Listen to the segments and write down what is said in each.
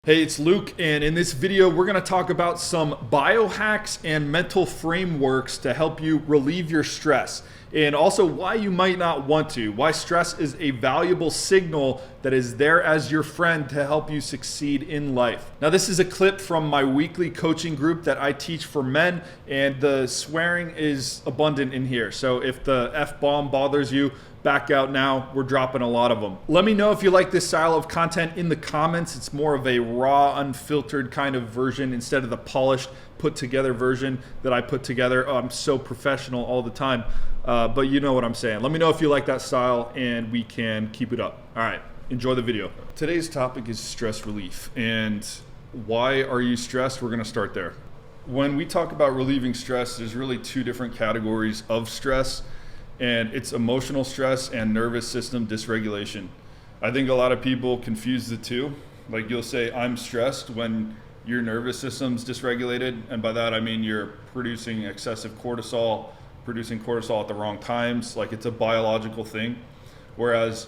Hey, it's Luke, and in this video, we're gonna talk about some biohacks and mental frameworks to help you relieve your stress, and also why you might not want to, why stress is a valuable signal that is there as your friend to help you succeed in life. Now, this is a clip from my weekly coaching group that I teach for men, and the swearing is abundant in here. So if the F-bomb bothers you, back out now. We're dropping a lot of them. Let me know if you like this style of content in the comments. It's more of a raw, unfiltered kind of version instead of the polished, put together version that I put together. I'm so professional all the time, but you know what I'm saying. Let me know if you like that style and we can keep it up. All right, enjoy the video. Today's topic is stress relief. And why are you stressed? We're gonna start there. When we talk about relieving stress, there's really two different categories of stress. And it's emotional stress and nervous system dysregulation. I think a lot of people confuse the two. Like you'll say, I'm stressed when your nervous system's dysregulated. And by that, I mean you're producing excessive cortisol, producing cortisol at the wrong times. Like it's a biological thing. Whereas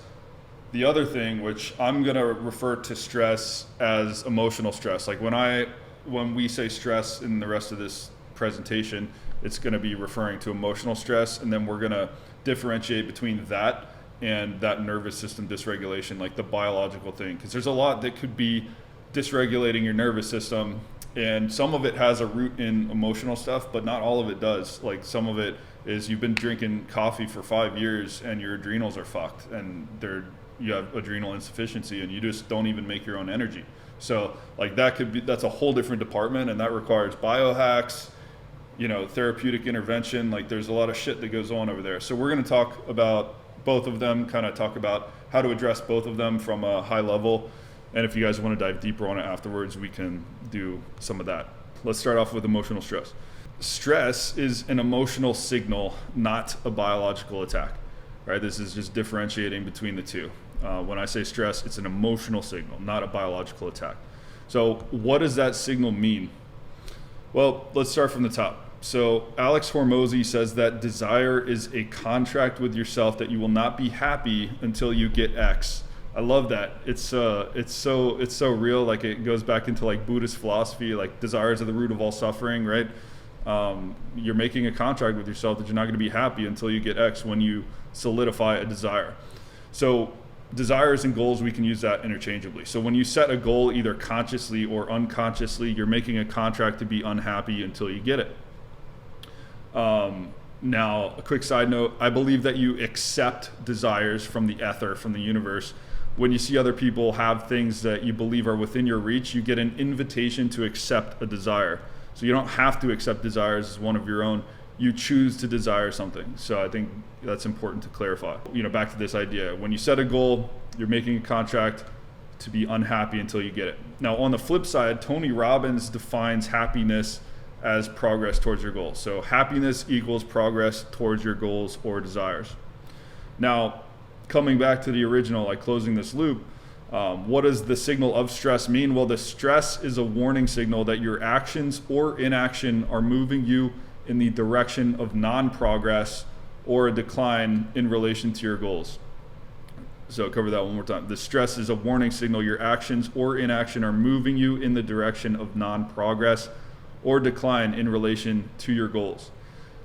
the other thing, which I'm gonna refer to stress as emotional stress. Like when we say stress in the rest of this presentation, it's going to be referring to emotional stress, and then we're going to differentiate between that and that nervous system dysregulation, like the biological thing, because there's a lot that could be dysregulating your nervous system, and some of it has a root in emotional stuff, but not all of it does. Like some of it is you've been drinking coffee for 5 years and your adrenals are fucked, and you have adrenal insufficiency, and you just don't even make your own energy. So like that's a whole different department, and that requires biohacks, therapeutic intervention. Like there's a lot of shit that goes on over there. So we're going to talk about both of them, kind of talk about how to address both of them from a high level. And if you guys want to dive deeper on it afterwards, we can do some of that. Let's start off with emotional stress. Stress is an emotional signal, not a biological attack, right? This is just differentiating between the two. When I say stress, it's an emotional signal, not a biological attack. So what does that signal mean? Well, let's start from the top. So Alex Hormozy says that desire is a contract with yourself that you will not be happy until you get X. I love that. It's so real. Like it goes back into like Buddhist philosophy, like desires are the root of all suffering, right? You're making a contract with yourself that you're not going to be happy until you get X when you solidify a desire. So desires and goals, we can use that interchangeably. So when you set a goal, either consciously or unconsciously, you're making a contract to be unhappy until you get it. Now, a quick side note, I believe that you accept desires from the ether, from the universe. When you see other people have things that you believe are within your reach, you get an invitation to accept a desire. So you don't have to accept desires as one of your own. You choose to desire something. So I think that's important to clarify. Back to this idea. When you set a goal, you're making a contract to be unhappy until you get it. Now, on the flip side, Tony Robbins defines happiness as progress towards your goals. So happiness equals progress towards your goals or desires. Now, coming back to the original, like closing this loop, what does the signal of stress mean? Well, the stress is a warning signal that your actions or inaction are moving you in the direction of non-progress or a decline in relation to your goals. So I'll cover that one more time. The stress is a warning signal your actions or inaction are moving you in the direction of non-progress or decline in relation to your goals.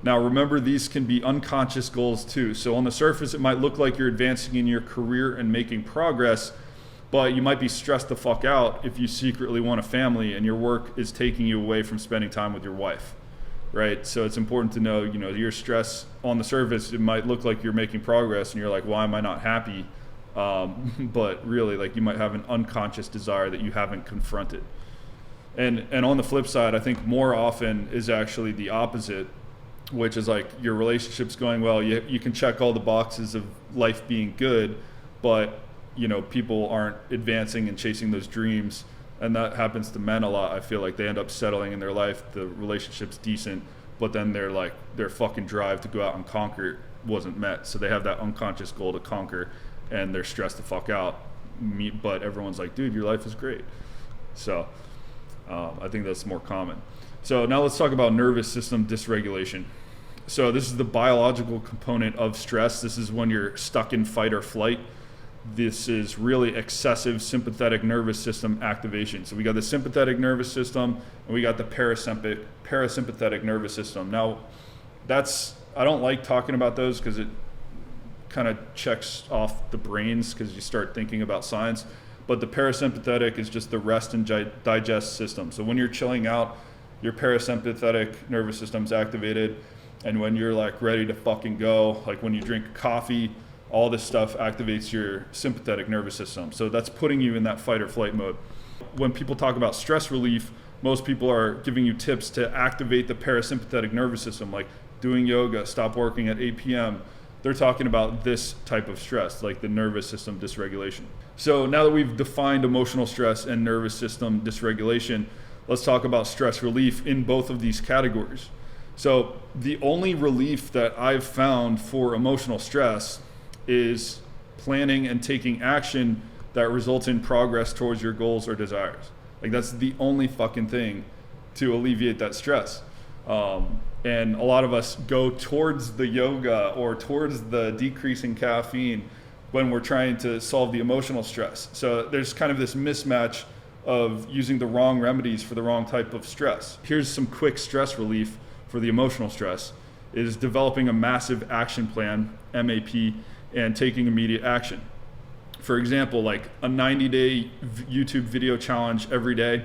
Now remember, these can be unconscious goals too. So on the surface, it might look like you're advancing in your career and making progress, but you might be stressed the fuck out if you secretly want a family and your work is taking you away from spending time with your wife. Right? So it's important to know, your stress on the surface, it might look like you're making progress and you're like, why am I not happy? But really, like you might have an unconscious desire that you haven't confronted. And on the flip side, I think more often is actually the opposite, which is like your relationship's going well. You can check all the boxes of life being good, but people aren't advancing and chasing those dreams. And that happens to men a lot. I feel like they end up settling in their life, the relationship's decent, but then their fucking drive to go out and conquer wasn't met. So they have that unconscious goal to conquer and they're stressed the fuck out. But everyone's like, dude, your life is great. So I think that's more common. So now let's talk about nervous system dysregulation. So this is the biological component of stress. This is when you're stuck in fight or flight. this is really excessive sympathetic nervous system activation. So we got the sympathetic nervous system and we got the parasympathetic nervous system. Now, I don't like talking about those because it kind of checks off the brains because you start thinking about science. But the parasympathetic is just the rest and digest system. So when you're chilling out, your parasympathetic nervous system's activated. And when you're like ready to fucking go, like when you drink coffee, all this stuff activates your sympathetic nervous system. So that's putting you in that fight or flight mode. When people talk about stress relief, most people are giving you tips to activate the parasympathetic nervous system, like doing yoga, stop working at 8 p.m. They're talking about this type of stress, like the nervous system dysregulation. So now that we've defined emotional stress and nervous system dysregulation, let's talk about stress relief in both of these categories. So the only relief that I've found for emotional stress is planning and taking action that results in progress towards your goals or desires. Like that's the only fucking thing to alleviate that stress. And a lot of us go towards the yoga or towards the decreasing caffeine when we're trying to solve the emotional stress. So there's kind of this mismatch of using the wrong remedies for the wrong type of stress. Here's some quick stress relief for the emotional stress is developing a massive action plan, MAP, and taking immediate action. For example, like a 90-day YouTube video challenge every day,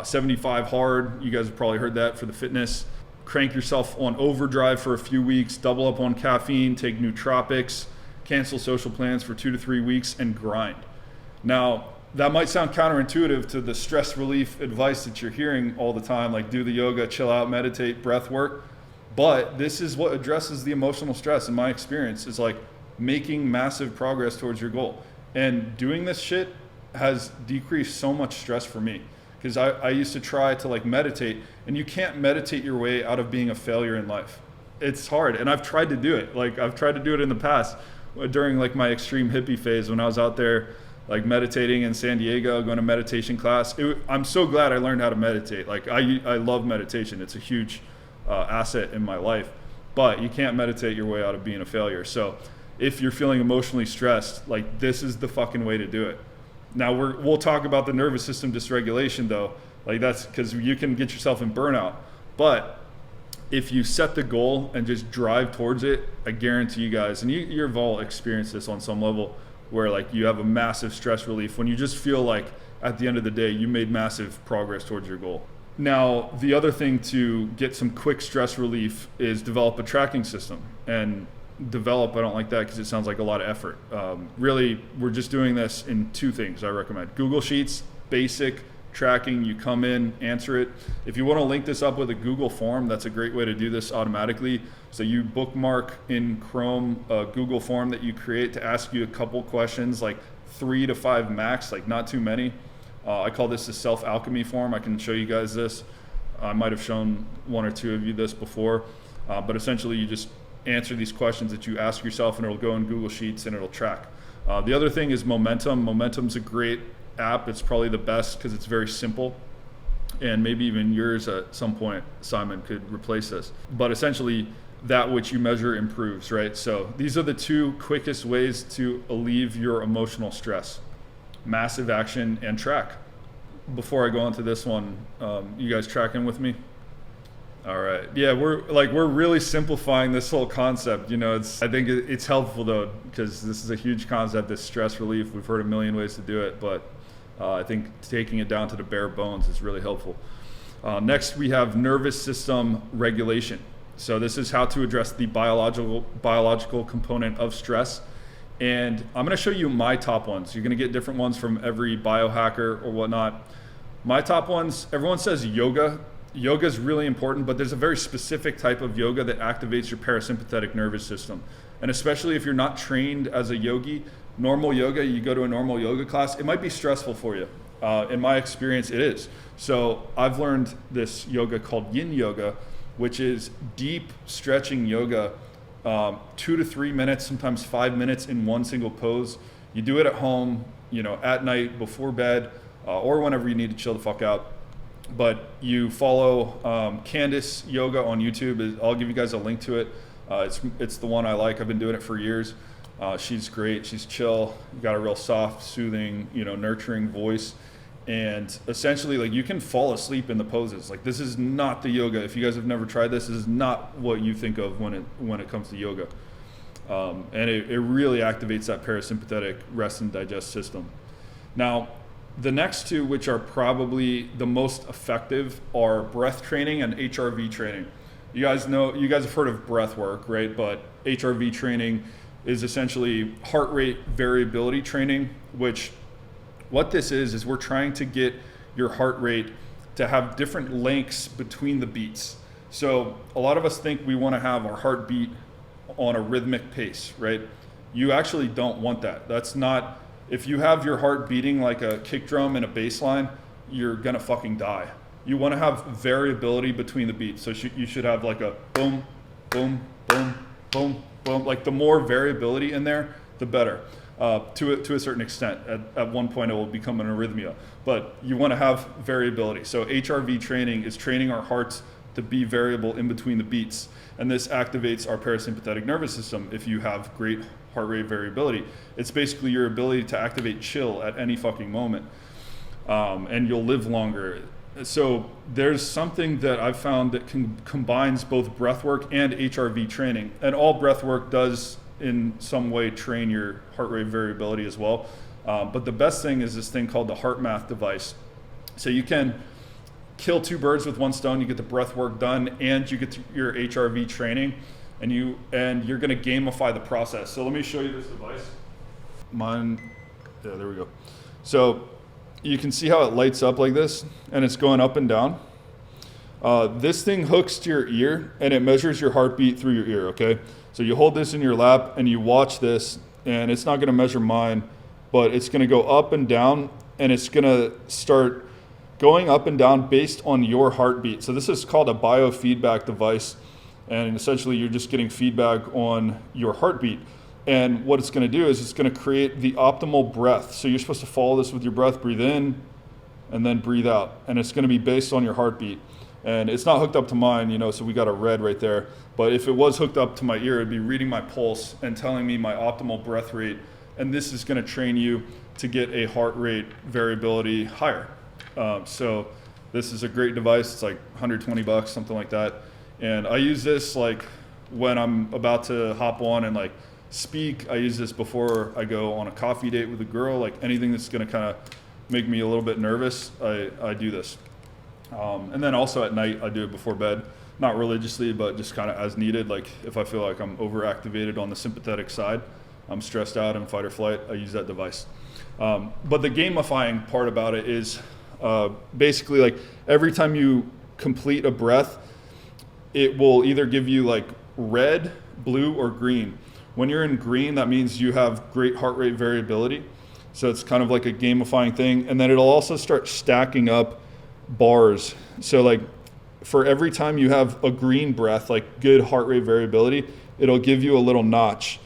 75 hard, you guys have probably heard that for the fitness. Crank yourself on overdrive for a few weeks, double up on caffeine, take nootropics, cancel social plans for 2 to 3 weeks, and grind. Now, that might sound counterintuitive to the stress relief advice that you're hearing all the time, like do the yoga, chill out, meditate, breath work. But this is what addresses the emotional stress in my experience, is like making massive progress towards your goal. And doing this shit has decreased so much stress for me. Because I used to try to like meditate, and you can't meditate your way out of being a failure in life. It's hard, and I've tried to do it. Like I've tried to do it in the past during like my extreme hippie phase when I was out there like meditating in San Diego, going to meditation class. I'm so glad I learned how to meditate. Like I love meditation. It's a huge asset in my life, but you can't meditate your way out of being a failure. So if you're feeling emotionally stressed, like this is the fucking way to do it. Now we'll talk about the nervous system dysregulation though. Like that's because you can get yourself in burnout. But if you set the goal and just drive towards it, I guarantee you guys, and you've all experienced this on some level, where like you have a massive stress relief when you just feel like at the end of the day you made massive progress towards your goal. Now the other thing to get some quick stress relief is develop a tracking system. And develop, I don't like that because it sounds like a lot of effort. Really, we're just doing this in 2 things I recommend. Google Sheets, basic tracking, you come in, answer it. If you want to link this up with a Google form, that's a great way to do this automatically. So you bookmark in Chrome a Google form that you create to ask you a couple questions, like 3 to 5 max, like not too many. I call this the self-alchemy form. I can show you guys this. I might have shown 1 or 2 of you this before, but essentially you just answer these questions that you ask yourself, and it'll go in Google Sheets and it'll track. The other thing is Momentum. Momentum's a great app. It's probably the best because it's very simple, and maybe even yours at some point, Simon, could replace this. But essentially, that which you measure improves, right? So these are the 2 quickest ways to alleviate your emotional stress: massive action and track. Before I go into this one, you guys tracking with me? All right. Yeah, we're really simplifying this whole concept. You know, I think it's helpful though, because this is a huge concept, this stress relief. We've heard a million ways to do it, but I think taking it down to the bare bones is really helpful. Next, we have nervous system regulation. So this is how to address the biological component of stress. And I'm going to show you my top ones. You're going to get different ones from every biohacker or whatnot. My top ones, everyone says yoga. Yoga is really important, but there's a very specific type of yoga that activates your parasympathetic nervous system. And especially if you're not trained as a yogi, normal yoga, you go to a normal yoga class, it might be stressful for you. In my experience, it is. So I've learned this yoga called yin yoga, which is deep stretching yoga, 2 to 3 minutes, sometimes 5 minutes in one single pose. You do it at home, you know, at night, before bed, or whenever you need to chill the fuck out. But you follow Candace Yoga on YouTube. I'll give you guys a link to it. It's the one I like. I've been doing it for years. She's great. She's chill. Got a real soft, soothing, nurturing voice. And essentially, like, you can fall asleep in the poses. Like, this is not the yoga. If you guys have never tried this is not what you think of when it comes to yoga. And it really activates that parasympathetic rest and digest system. Now, the next two, which are probably the most effective, are breath training and HRV training. You guys have heard of breath work, right? But HRV training is essentially heart rate variability training, which what this is we're trying to get your heart rate to have different lengths between the beats. So a lot of us think we want to have our heart beat on a rhythmic pace, right? You actually don't want that. That's not, if you have your heart beating like a kick drum in a bass line, you're gonna fucking die. You want to have variability between the beats. So you should have like a boom, boom, boom, boom, boom. Like, the more variability in there, the better. To a certain extent. At one point it will become an arrhythmia, but you want to have variability. So HRV training is training our hearts to be variable in between the beats, and this activates our parasympathetic nervous system. If you have great heart rate variability, it's basically your ability to activate chill at any fucking moment, and you'll live longer. So there's something that I've found that combines both breath work and HRV training, and all breath work does in some way train your heart rate variability as well. But the best thing is this thing called the heart math device. So you can kill two birds with one stone. You get the breath work done and you get your HRV training, and you're going to gamify the process. So let me show you this device. There we go. So you can see how it lights up like this, and it's going up and down. This thing hooks to your ear and it measures your heartbeat through your ear, okay? So you hold this in your lap and you watch this, and it's not gonna measure mine, but it's gonna go up and down, and it's gonna start going up and down based on your heartbeat. So this is called a biofeedback device, and essentially you're just getting feedback on your heartbeat. And what it's gonna do is it's gonna create the optimal breath. So you're supposed to follow this with your breath, breathe in, and then breathe out. And it's gonna be based on your heartbeat. And it's not hooked up to mine, so we got a red right there. But if it was hooked up to my ear, it'd be reading my pulse and telling me my optimal breath rate. And this is gonna train you to get a heart rate variability higher. So this is a great device. It's like $120, something like that. And I use this like when I'm about to hop on and like speak. I use this before I go on a coffee date with a girl. Like, anything that's gonna kind of make me a little bit nervous, I do this. And then also at night, I do it before bed, not religiously, but just kind of as needed. Like, if I feel like I'm overactivated on the sympathetic side, I'm stressed out in fight or flight, I use that device. But the gamifying part about it is basically like every time you complete a breath, it will either give you like red, blue, or green. When you're in green, that means you have great heart rate variability. So it's kind of like a gamifying thing. And then it'll also start stacking up bars. So like for every time you have a green breath, like good heart rate variability, it'll give you a little notch,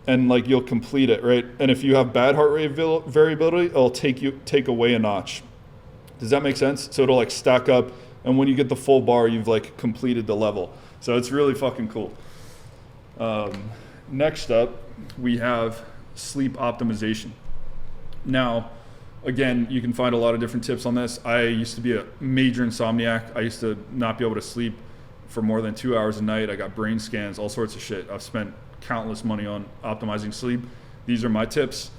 and like you'll complete it, right? And if you have bad heart rate variability, it'll take away a notch. Does that make sense? So it'll like stack up, and when you get the full bar, you've like completed the level. So it's really fucking cool. Next up, we have sleep optimization. Now, again, you can find a lot of different tips on this. I used to be a major insomniac. I used to not be able to sleep for more than 2 hours a night. I got brain scans, all sorts of shit. I've spent countless money on optimizing sleep. These are my tips.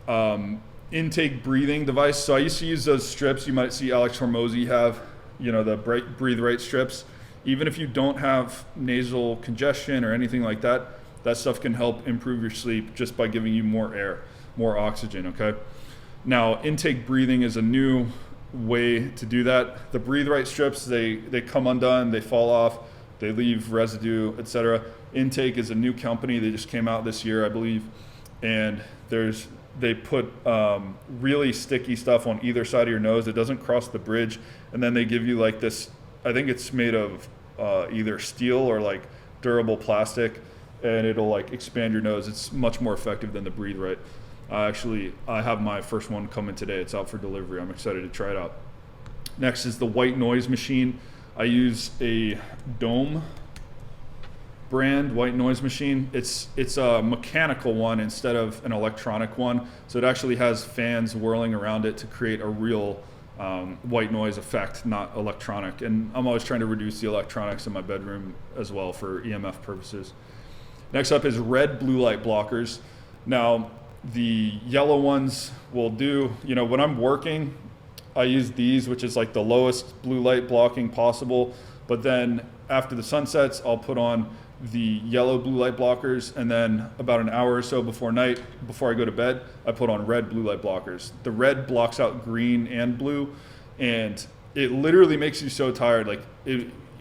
Intake breathing device. So I used to use those strips. You might see Alex Hormozy have, the Breathe Right strips. Even if you don't have nasal congestion or anything like that, that stuff can help improve your sleep just by giving you more air, more oxygen, okay? Now, intake breathing is a new way to do that. The Breathe Right strips, they come undone, they fall off, they leave residue, etc. Intake is a new company. They just came out this year, I believe, and they put really sticky stuff on either side of your nose. It doesn't cross the bridge, and then they give you like this, I think it's made of either steel or like durable plastic, and it'll like expand your nose. It's much more effective than the Breathe Right. I have my first one coming today. It's out for delivery. I'm excited to try it out. Next is the white noise machine. I use a Dome brand white noise machine. It's a mechanical one instead of an electronic one. So it actually has fans whirling around it to create a real white noise effect, not electronic. And I'm always trying to reduce the electronics in my bedroom as well for EMF purposes. Next up is red blue light blockers. Now, the yellow ones will do, when I'm working, I use these, which is like the lowest blue light blocking possible. But then after the sun sets, I'll put on the yellow blue light blockers. And then about an hour or so before I go to bed, I put on red blue light blockers. The red blocks out green and blue. And it literally makes you so tired. Like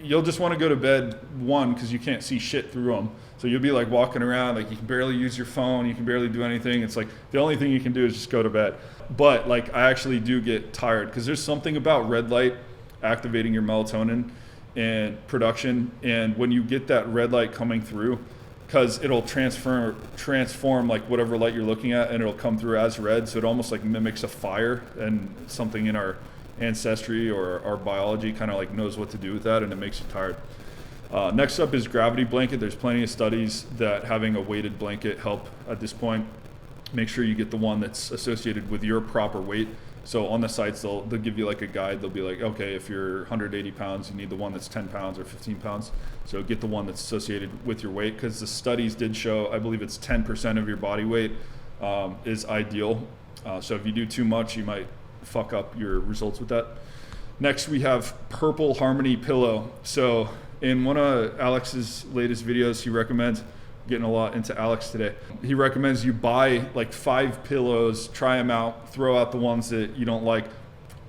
you'll just want to go to bed, one, because you can't see shit through them. So you'll be like walking around, like you can barely use your phone, you can barely do anything. It's like the only thing you can do is just go to bed. But like I actually do get tired because there's something about red light activating your melatonin and production. And when you get that red light coming through, because it'll transform like whatever light you're looking at, and it'll come through as red. So it almost like mimics a fire, and something in our ancestry or our biology kind of like knows what to do with that, and it makes you tired. Next up is gravity blanket. There's plenty of studies that having a weighted blanket help at this point. Make sure you get the one that's associated with your proper weight. So on the sites, they'll give you like a guide. They'll be like, okay, if you're 180 pounds, you need the one that's 10 pounds or 15 pounds. So get the one that's associated with your weight, because the studies did show, I believe it's 10% of your body weight is ideal. So if you do too much, you might fuck up your results with that. Next, we have Purple Harmony Pillow. So in one of Alex's latest videos, he recommends, getting a lot into Alex today, he recommends you buy like 5 pillows, try them out, throw out the ones that you don't like.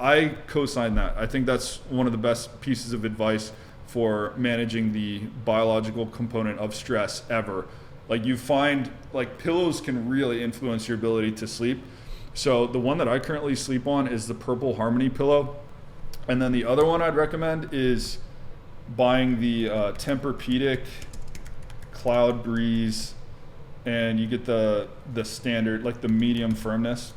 I co-sign that. I think that's one of the best pieces of advice for managing the biological component of stress ever. Like you find like pillows can really influence your ability to sleep. So the one that I currently sleep on is the Purple Harmony pillow. And then the other one I'd recommend is buying the Tempur-Pedic Cloud Breeze, and you get the standard, like the medium firmness.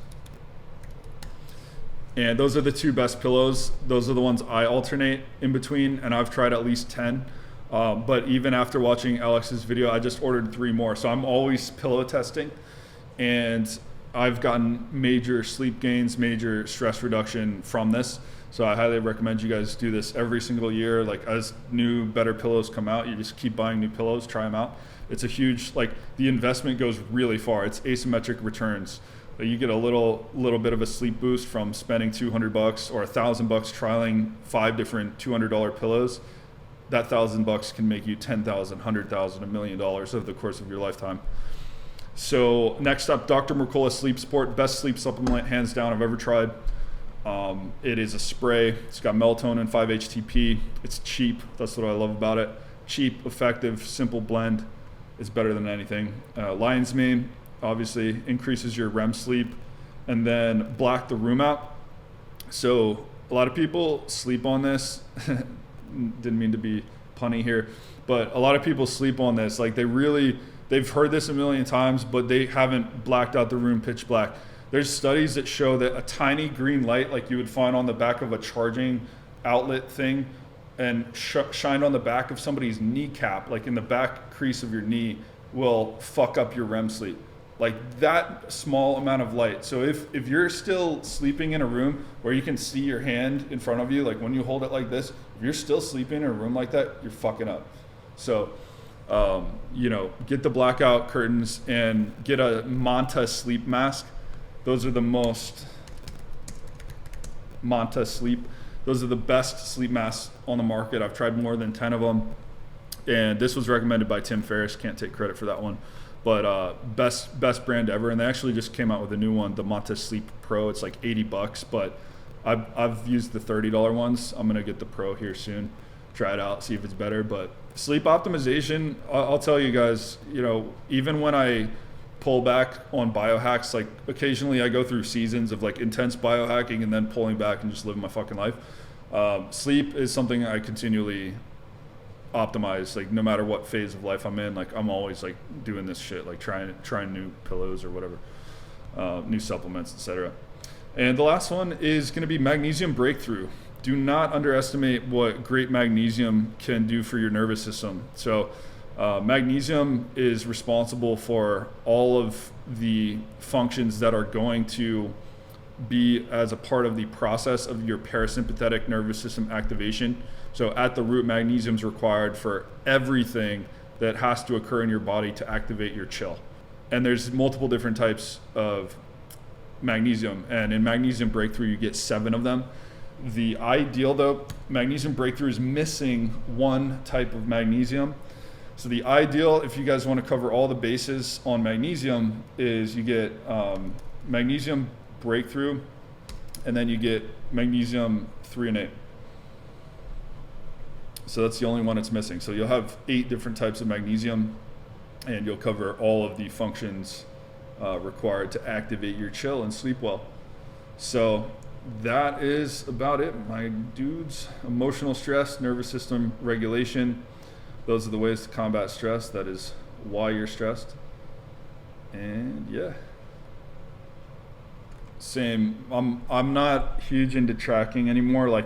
And those are the 2 best pillows. Those are the ones I alternate in between, and I've tried at least 10. But even after watching Alex's video, I just ordered 3 more. So I'm always pillow testing, and I've gotten major sleep gains, major stress reduction from this. So I highly recommend you guys do this every single year. Like as new, better pillows come out, you just keep buying new pillows, try them out. It's a huge, like the investment goes really far. It's asymmetric returns. You get a little bit of a sleep boost from spending $200 or $1,000 trialing 5 different $200 pillows. That $1,000 can make you $10,000, $100,000, $1 million over the course of your lifetime. So next up, Dr. Mercola Sleep Support, best sleep supplement hands down I've ever tried. It is a spray. It's got melatonin, 5-HTP. It's cheap. That's what I love about it. Cheap, effective, simple blend. It's better than anything. Lion's mane obviously increases your REM sleep, and then black the room out. So a lot of people sleep on this. Didn't mean to be punny here, but a lot of people sleep on this. Like they've heard this a million times, but they haven't blacked out the room pitch black. There's studies that show that a tiny green light, like you would find on the back of a charging outlet thing, and shined on the back of somebody's kneecap, like in the back crease of your knee, will fuck up your REM sleep. Like that small amount of light. So if you're still sleeping in a room where you can see your hand in front of you, like when you hold it like this, if you're still sleeping in a room like that, you're fucking up. So, get the blackout curtains and get a Manta sleep mask. Those are the most Manta sleep. Those are the best sleep masks on the market. I've tried more than 10 of them. And this was recommended by Tim Ferriss. Can't take credit for that one. But best brand ever. And they actually just came out with a new one, the Manta Sleep Pro. It's like $80, but I've used the $30 ones. I'm going to get the Pro here soon. Try it out, see if it's better. But sleep optimization, I'll tell you guys, even when I pull back on biohacks, like occasionally I go through seasons of like intense biohacking and then pulling back and just living my fucking life. Sleep is something I continually optimize, like no matter what phase of life I'm in. Like I'm always like doing this shit, like trying new pillows or whatever, new supplements, etc. And the last one is going to be magnesium breakthrough. Do not underestimate what great magnesium can do for your nervous system. So Magnesium is responsible for all of the functions that are going to be as a part of the process of your parasympathetic nervous system activation. So at the root, magnesium is required for everything that has to occur in your body to activate your chill. And there's multiple different types of magnesium, and in magnesium breakthrough you get 7 of them. The ideal though, magnesium breakthrough is missing one type of magnesium. So the ideal, if you guys want to cover all the bases on magnesium, is you get magnesium breakthrough, and then you get magnesium threonate. So that's the only one it's missing. So you'll have 8 different types of magnesium, and you'll cover all of the functions required to activate your chill and sleep well. So that is about it, my dudes. Emotional stress, nervous system regulation. Those are the ways to combat stress. That is why you're stressed. And yeah. Same. I'm not huge into tracking anymore. Like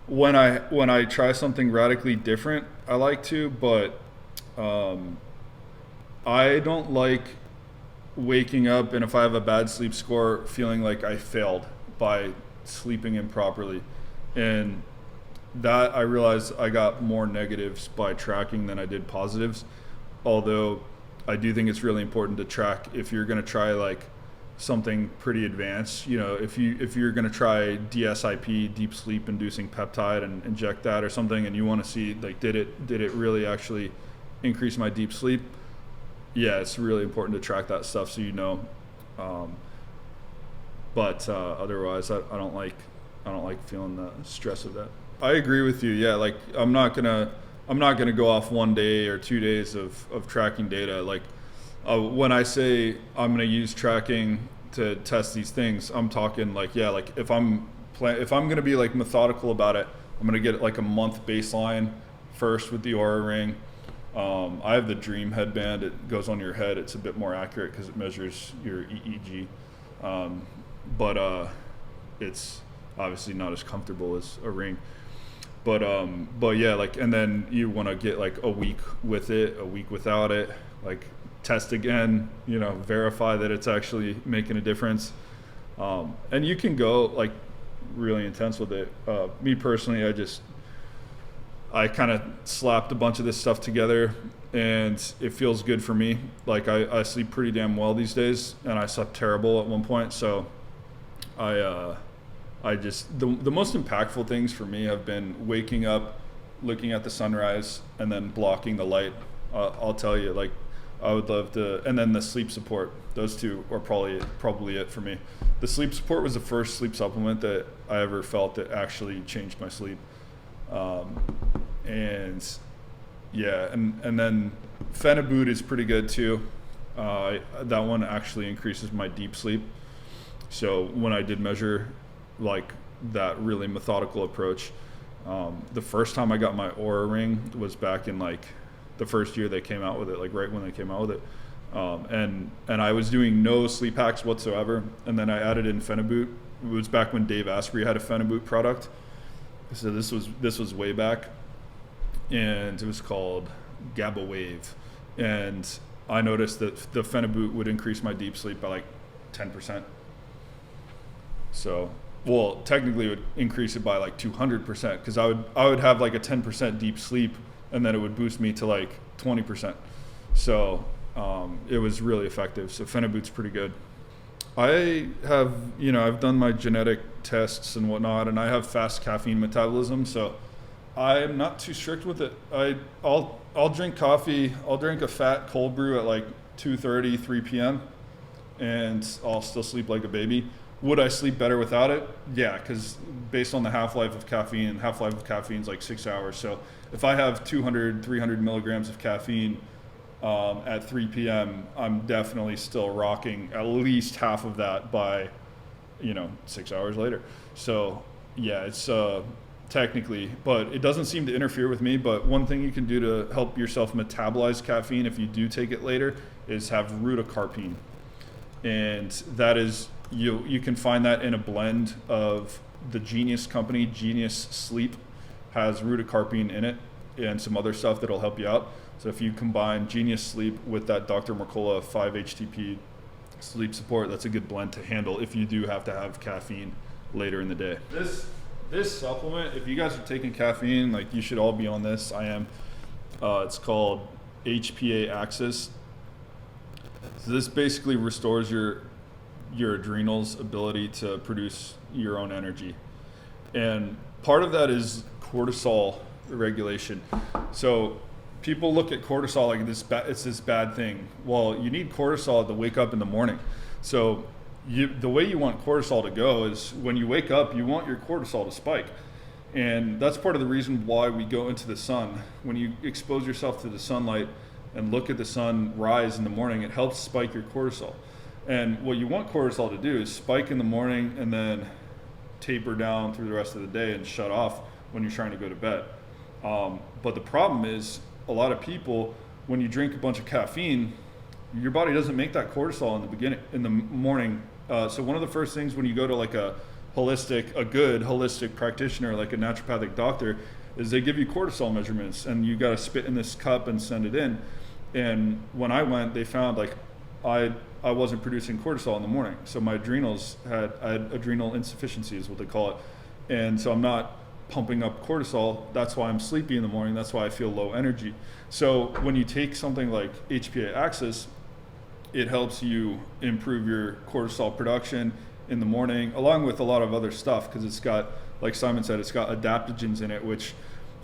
when I try something radically different, I like to, but I don't like waking up and if I have a bad sleep score, feeling like I failed by sleeping improperly. And that I realized I got more negatives by tracking than I did positives. Although I do think it's really important to track if you're going to try like something pretty advanced. You know, if you're going to try DSIP, deep sleep inducing peptide, and inject that or something, and you want to see like did it really actually increase my deep sleep? Yeah, it's really important to track that stuff so you know. But otherwise, I don't like feeling the stress of that. I agree with you. Yeah, like I'm not gonna go off 1 day or 2 days of tracking data. Like when I say I'm gonna use tracking to test these things, I'm talking like, yeah, like if I'm gonna be like methodical about it, I'm gonna get like a month baseline first with the Oura Ring. I have the Dream headband. It goes on your head. It's a bit more accurate because it measures your EEG, but it's obviously not as comfortable as a ring. But yeah, like, and then you want to get like a week with it, a week without it, like test again, you know, verify that it's actually making a difference. And you can go like really intense with it. Me personally, I kind of slapped a bunch of this stuff together and it feels good for me. Like I sleep pretty damn well these days, and I slept terrible at one point. So I just, the most impactful things for me have been waking up, looking at the sunrise, and then blocking the light. I'll tell you, like, I would love to, and then the sleep support. Those two are probably it for me. The sleep support was the first sleep supplement that I ever felt that actually changed my sleep. And yeah, and then Phenoboot is pretty good too. That one actually increases my deep sleep. So when I did measure like that really methodical approach, the first time I got my Oura Ring was back in like the first year they came out with it, like right when they came out with it. And I was doing no sleep hacks whatsoever. And then I added in Phenoboot. It was back when Dave Asprey had a Phenoboot product. So this was way back, and it was called GABA Wave. And I noticed that the Phenoboot would increase my deep sleep by like 10%. So, well, technically it would increase it by like 200% because I would have like a 10% deep sleep, and then it would boost me to like 20%. So it was really effective. So Phenoboot's pretty good. I have, I've done my genetic tests and whatnot, and I have fast caffeine metabolism, so I'm not too strict with it. I'll drink coffee. I'll drink a fat cold brew at like 2:30, 3 p.m., and I'll still sleep like a baby. Would I sleep better without it? Yeah, because based on the half-life of caffeine is like 6 hours. So if I have 200, 300 milligrams of caffeine at 3 p.m., I'm definitely still rocking at least half of that by, 6 hours later. So yeah, it's technically, but it doesn't seem to interfere with me. But one thing you can do to help yourself metabolize caffeine if you do take it later is have rutacarpine. And that is, you can find that in a blend of the Genius company. Genius Sleep has rutacarpine in it and some other stuff that'll help you out. So if you combine Genius Sleep with that Dr. Mercola 5-HTP sleep support, that's a good blend to handle if you do have to have caffeine later in the day. This supplement, if you guys are taking caffeine, like, you should all be on this. I am. It's called HPA Axis. So this basically restores your adrenals' ability to produce your own energy. And part of that is cortisol regulation. So people look at cortisol like it's this bad thing. Well, you need cortisol to wake up in the morning. So the way you want cortisol to go is when you wake up, you want your cortisol to spike. And that's part of the reason why we go into the sun. When you expose yourself to the sunlight and look at the sun rise in the morning, it helps spike your cortisol. And what you want cortisol to do is spike in the morning and then taper down through the rest of the day and shut off when you're trying to go to bed. But the problem is, a lot of people, when you drink a bunch of caffeine, your body doesn't make that cortisol in the morning. So one of the first things when you go to like a good holistic practitioner, like a naturopathic doctor, is they give you cortisol measurements, and you got to spit in this cup and send it in. And when I went, they found like I wasn't producing cortisol in the morning. So my adrenals I had adrenal insufficiency is what they call it. And so I'm not pumping up cortisol. That's why I'm sleepy in the morning. That's why I feel low energy. So when you take something like HPA Axis, it helps you improve your cortisol production in the morning, along with a lot of other stuff, because it's got, like Simon said, it's got adaptogens in it, which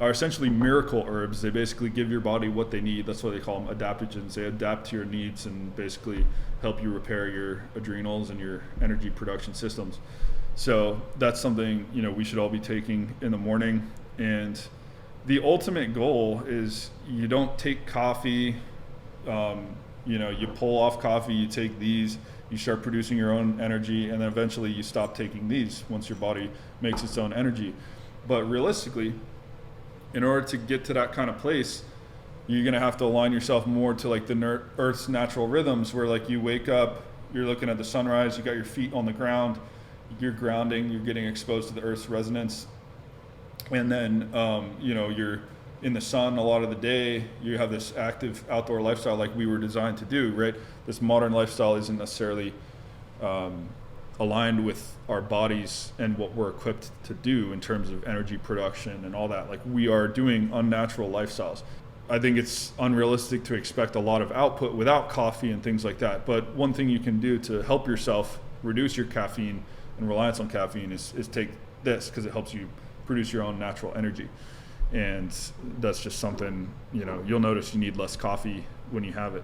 are essentially miracle herbs. They basically give your body what they need. That's why they call them adaptogens. They adapt to your needs and basically help you repair your adrenals and your energy production systems. So that's something, we should all be taking in the morning. And the ultimate goal is you don't take coffee, you pull off coffee, you take these, you start producing your own energy, and then eventually you stop taking these once your body makes its own energy. But realistically, in order to get to that kind of place, you're going to have to align yourself more to like the Earth's natural rhythms, where like you wake up, you're looking at the sunrise, you got your feet on the ground, you're grounding, you're getting exposed to the Earth's resonance. And then, you're in the sun a lot of the day. You have this active outdoor lifestyle like we were designed to do, right? This modern lifestyle isn't necessarily aligned with our bodies and what we're equipped to do in terms of energy production and all that. Like, we are doing unnatural lifestyles. I think it's unrealistic to expect a lot of output without coffee and things like that. But one thing you can do to help yourself reduce your caffeine and reliance on caffeine is take this, because it helps you produce your own natural energy. And that's just something, you'll notice you need less coffee when you have it.